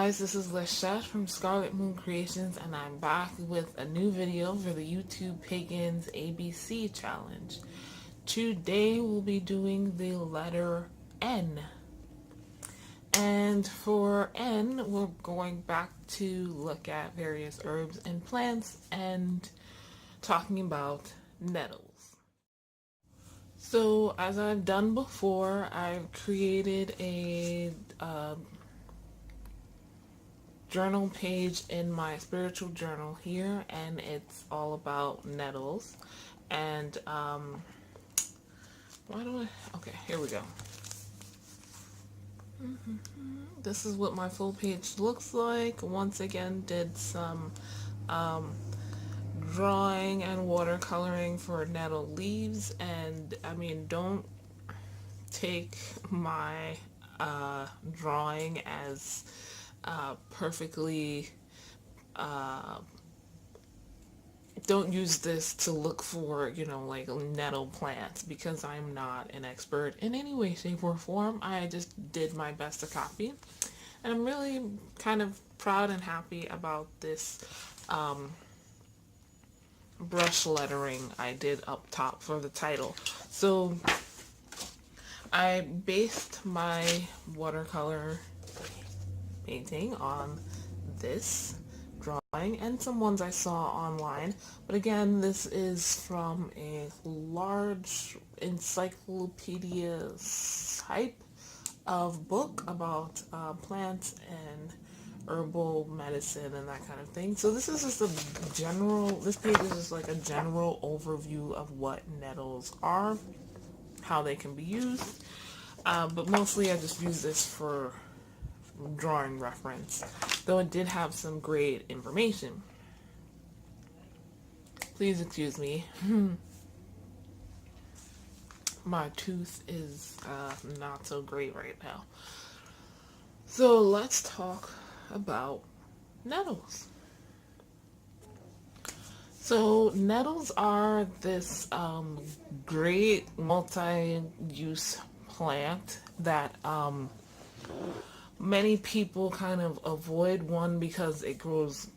guys, this is Lachette from Scarlet Moon Creations, and I'm back with a new video for the ytpagansabc challenge. Today we'll be doing the letter N. And for N, we're going back to look at various herbs and plants and talking about nettles. So as I've done before, I've created a journal page in my spiritual journal here, and it's all about nettles. And okay, here we go. This is what my full page looks like. Once again, did some drawing and watercoloring for nettle leaves, and I mean, don't take my drawing as perfectly, don't use this to look for, like nettle plants, because I'm not an expert in any way, shape, or form. I just did my best to copy, and I'm really kind of proud and happy about this brush lettering I did up top for the title. So I based my watercolor painting on this drawing and some ones I saw online, but again, this is from a large encyclopedia type of book about plants and herbal medicine and that kind of thing. So this is just a general, this page is just like a general overview of what nettles are, how they can be used, but mostly I just use this for drawing reference, though it did have some great information. Please excuse me. My tooth is not so great right now. So let's talk about nettles. So nettles are this great multi-use plant that many people kind of avoid, one because it grows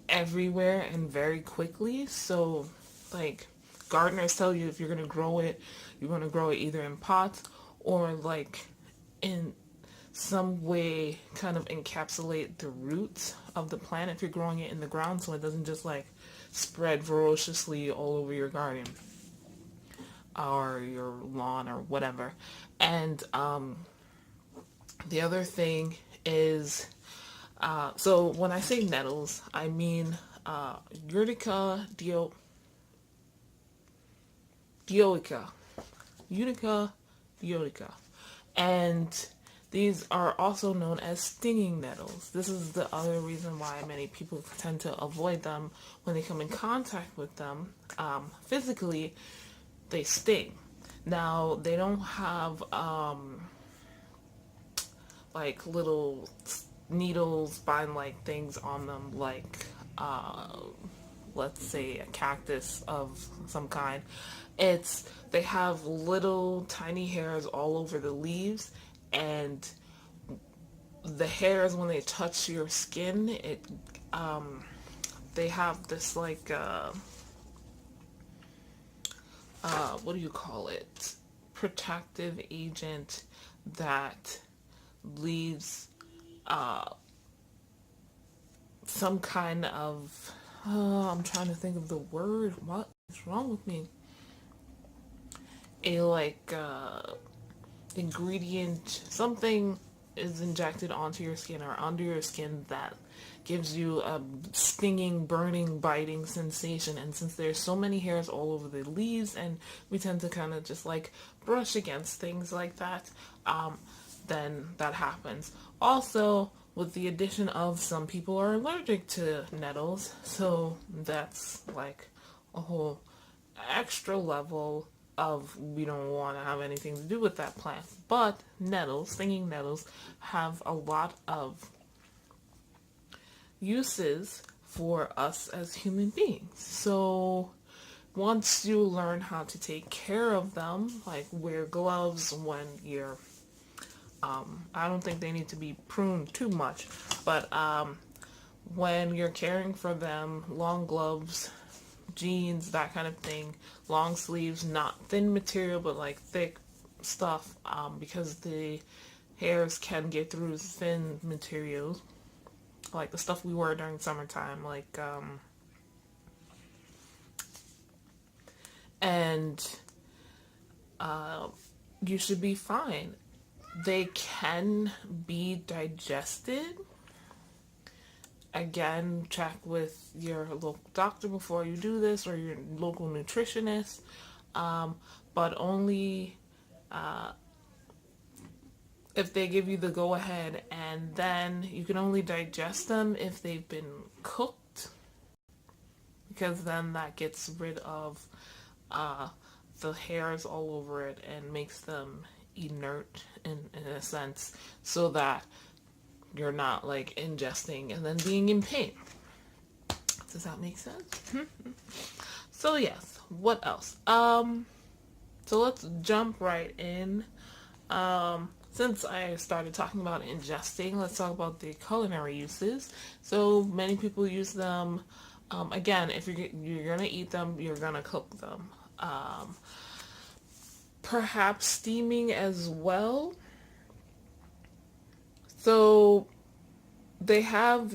everywhere and very quickly. So like gardeners tell you, if you're going to grow it, you're going to grow it either in pots or like in some way kind of encapsulate the roots of the plant if you're growing it in the ground, so it doesn't just like spread ferociously all over your garden or your lawn or whatever. And the other thing is, so when I say nettles, I mean Urtica dioica, and these are also known as stinging nettles. This is the other reason why many people tend to avoid them. When they come in contact with them physically, they sting. Now, they don't have like little needles, spine-like things on them like let's say a cactus of some kind. They have little tiny hairs all over the leaves, and the hairs, when they touch your skin, they have this like what do you call it, protective agent that leaves some kind of I'm trying to think of the word. What is wrong with me? A like ingredient, something is injected onto your skin or under your skin that gives you a stinging, burning, biting sensation. And since there's so many hairs all over the leaves, and we tend to kind of just like brush against things like that, then that happens. Also, with the addition of, some people are allergic to nettles, so that's like a whole extra level of, we don't want to have anything to do with that plant. But nettles, stinging nettles, have a lot of uses for us as human beings. So once you learn how to take care of them, like wear gloves when you're I don't think they need to be pruned too much, but when you're caring for them, long gloves, jeans, that kind of thing, long sleeves, not thin material, but like thick stuff, because the hairs can get through thin materials, like the stuff we wear during summertime, like, and you should be fine. They can be digested. Again, check with your local doctor before you do this, or your local nutritionist, but only if they give you the go-ahead, and then you can only digest them if they've been cooked, because then that gets rid of the hairs all over it and makes them inert in a sense, so that you're not like ingesting and then being in pain. Does that make sense? So yes, what else? So let's jump right in. Since I started talking about ingesting, let's talk about the culinary uses. So many people use them. Again, if you're gonna eat them, you're gonna cook them. Perhaps steaming as well. So they have,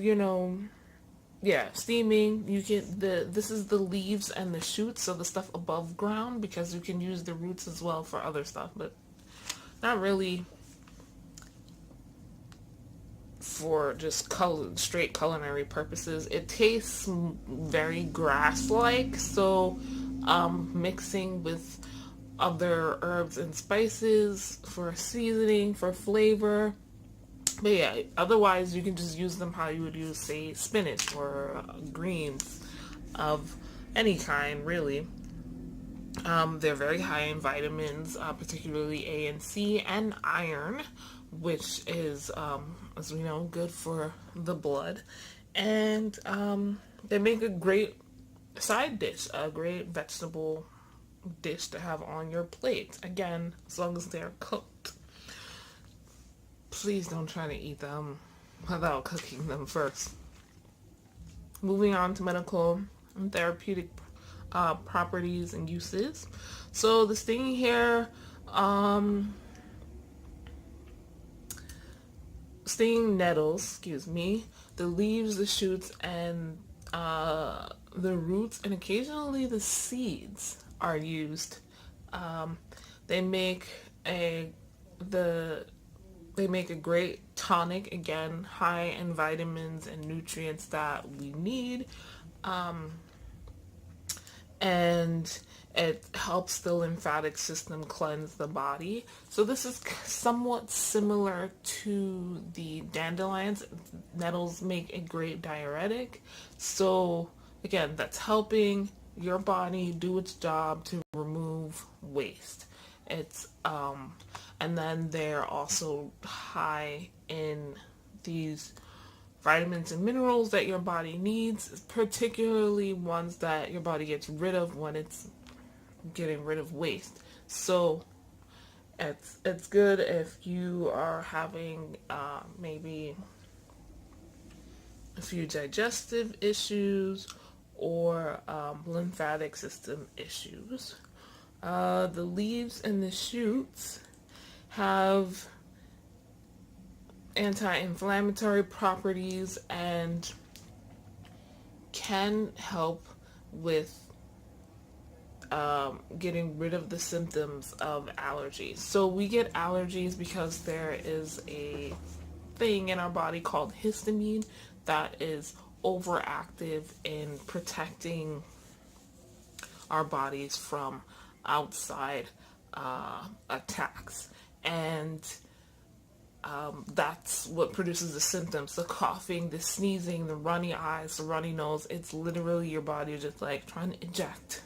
steaming. You can this is the leaves and the shoots, so the stuff above ground, because you can use the roots as well for other stuff, but not really for just straight culinary purposes. It tastes very grass-like, so mixing with other herbs and spices for seasoning, for flavor. But yeah, otherwise you can just use them how you would use, say, spinach or greens of any kind, really. They're very high in vitamins, particularly A and C, and iron, which is, as we know, good for the blood. And they make a great side dish, a great vegetable dish to have on your plate. Again, as long as they're cooked. Please don't try to eat them without cooking them first. Moving on to medical and therapeutic properties and uses. So the stinging hair, stinging nettles, the leaves, the shoots, and the roots, and occasionally the seeds are used. They make a great tonic, again, high in vitamins and nutrients that we need. And it helps the lymphatic system cleanse the body. So this is somewhat similar to the dandelions. Nettles make a great diuretic. So again, that's helping your body do its job to remove waste. It's and then they're also high in these vitamins and minerals that your body needs, particularly ones that your body gets rid of when it's getting rid of waste. So it's good if you are having maybe a few digestive issues or lymphatic system issues. The leaves and the shoots have anti-inflammatory properties and can help with getting rid of the symptoms of allergies. So we get allergies because there is a thing in our body called histamine that is overactive in protecting our bodies from outside attacks, and that's what produces the symptoms: the coughing, the sneezing, the runny eyes, the runny nose. It's literally your body just like trying to eject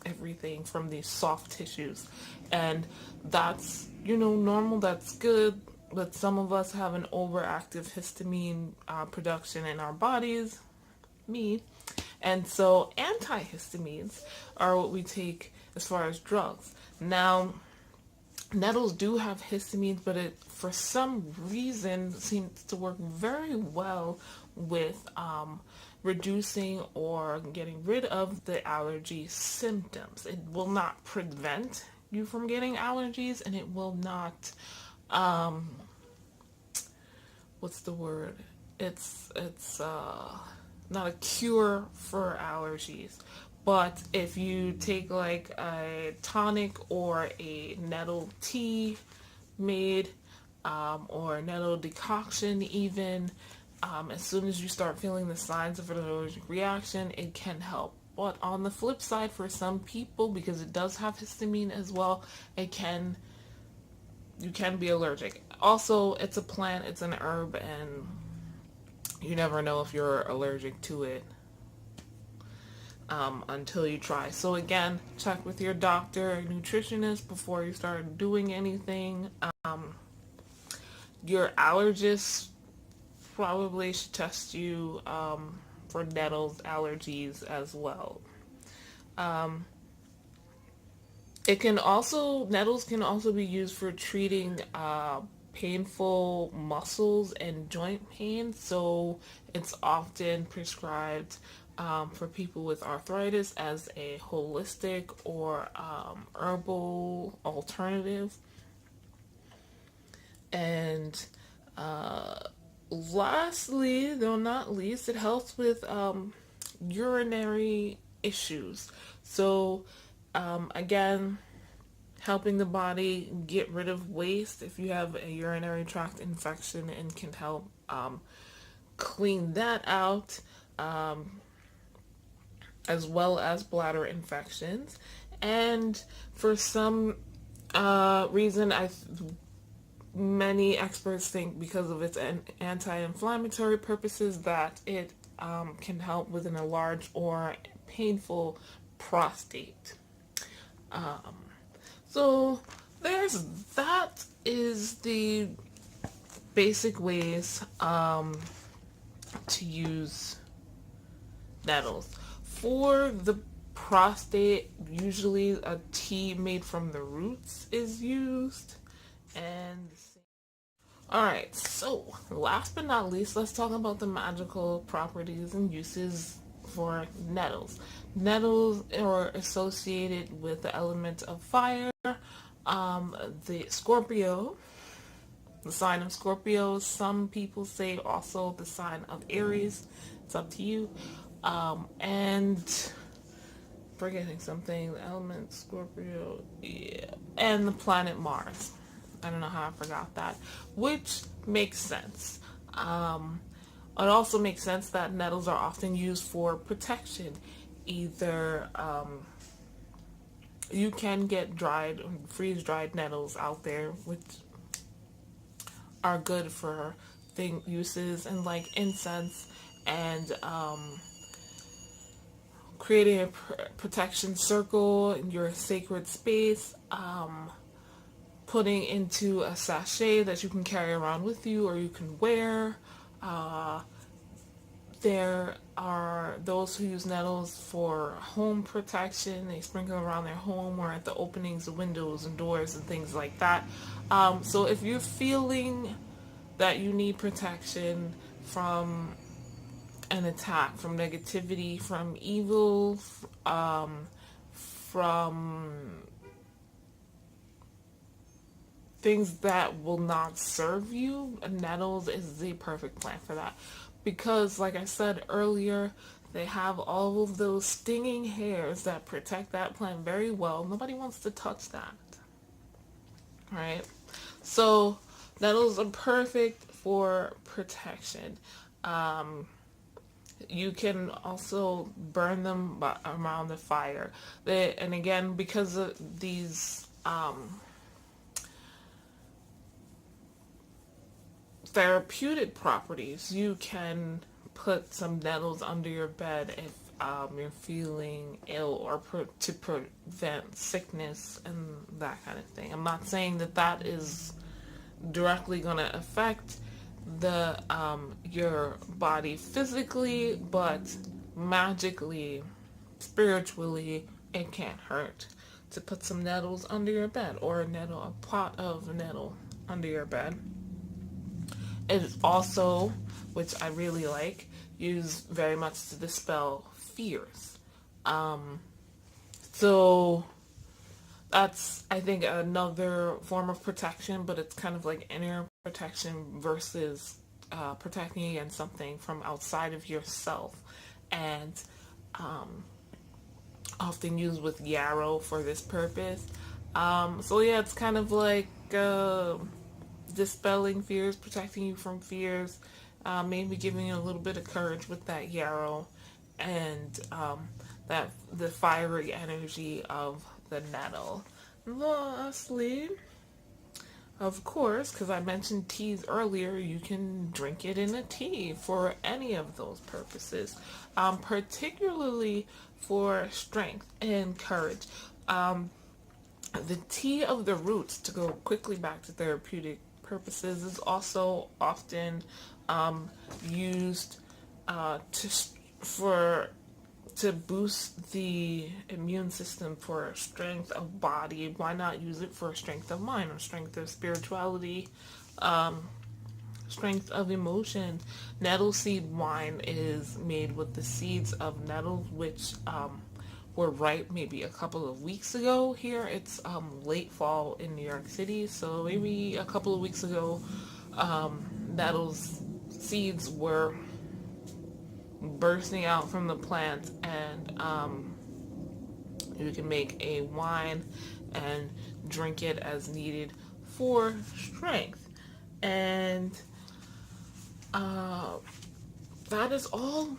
everything from these soft tissues, and that's normal, that's good. But some of us have an overactive histamine production in our bodies, me, and so antihistamines are what we take as far as drugs. Now, Nettles do have histamines, but it for some reason seems to work very well with reducing or getting rid of the allergy symptoms. It will not prevent you from getting allergies, and it will not what's the word? It's not a cure for allergies. But if you take like a tonic or a nettle tea made, or a nettle decoction even, as soon as you start feeling the signs of an allergic reaction, it can help. But on the flip side, for some people, because it does have histamine as well, you can be allergic. Also, it's a plant, it's an herb, and you never know if you're allergic to it until you try. So again, check with your doctor or nutritionist before you start doing anything. Your allergist probably should test you for nettles allergies as well. Nettles can also be used for treating painful muscles and joint pain. So it's often prescribed for people with arthritis as a holistic or herbal alternative. And lastly, though not least, it helps with urinary issues. So again, helping the body get rid of waste if you have a urinary tract infection, and can help clean that out, as well as bladder infections. And for some reason, many experts think because of its anti-inflammatory purposes that it can help with an enlarged or painful prostate. So that is the basic ways to use nettles. For the prostate, usually a tea made from the roots is used. And alright, so last but not least, let's talk about the magical properties and uses for nettles. Nettles are associated with the element of fire. The Scorpio, the sign of Scorpio. Some people say also the sign of Aries. It's up to you. And forgetting something, the element Scorpio, yeah, and the planet Mars. I don't know how I forgot that, which makes sense. It also makes sense that nettles are often used for protection. Either you can get freeze-dried nettles out there, which are good for uses, and like incense and creating a protection circle in your sacred space, putting into a sachet that you can carry around with you or you can wear. There are those who use nettles for home protection. They sprinkle around their home or at the openings of windows and doors and things like that. So if you're feeling that you need protection from an attack, from negativity, from evil, from things that will not serve you, nettles is the perfect plant for that. Because, like I said earlier, they have all of those stinging hairs that protect that plant very well. Nobody wants to touch that. Right? So, nettles are perfect for protection. You can also burn them around the fire. And again, because of these therapeutic properties, you can put some nettles under your bed if you're feeling ill, or to prevent sickness and that kind of thing. I'm not saying that is directly going to affect your body physically, but magically, spiritually, it can't hurt. to put some nettles under your bed, or a pot of nettle under your bed. It is also, which I really like, used very much to dispel fears. So that's, I think, another form of protection, but it's kind of like inner protection versus protecting against something from outside of yourself. And often used with yarrow for this purpose. So yeah, it's kind of like dispelling fears, protecting you from fears, maybe giving you a little bit of courage with that yarrow, and that the fiery energy of the nettle. Lastly, of course, because I mentioned teas earlier, you can drink it in a tea for any of those purposes, particularly for strength and courage. The tea of the roots, to go quickly back to therapeutic purposes, is also often used to boost the immune system for strength of body. Why not use it for strength of mind or strength of spirituality, strength of emotion? Nettle seed wine is made with the seeds of nettles, which were ripe maybe a couple of weeks ago here. It's late fall in New York City, so maybe a couple of weeks ago, nettles seeds were bursting out from the plant, and you can make a wine and drink it as needed for strength. And that is all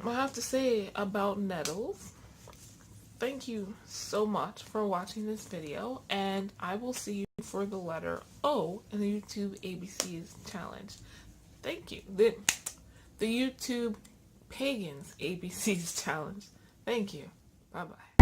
I have to say about nettles. Thank you so much for watching this video, and I will see you for the letter O in the YouTube ABCs challenge. Thank you. The YouTube Pagans ABCs challenge. Thank you. Bye-bye.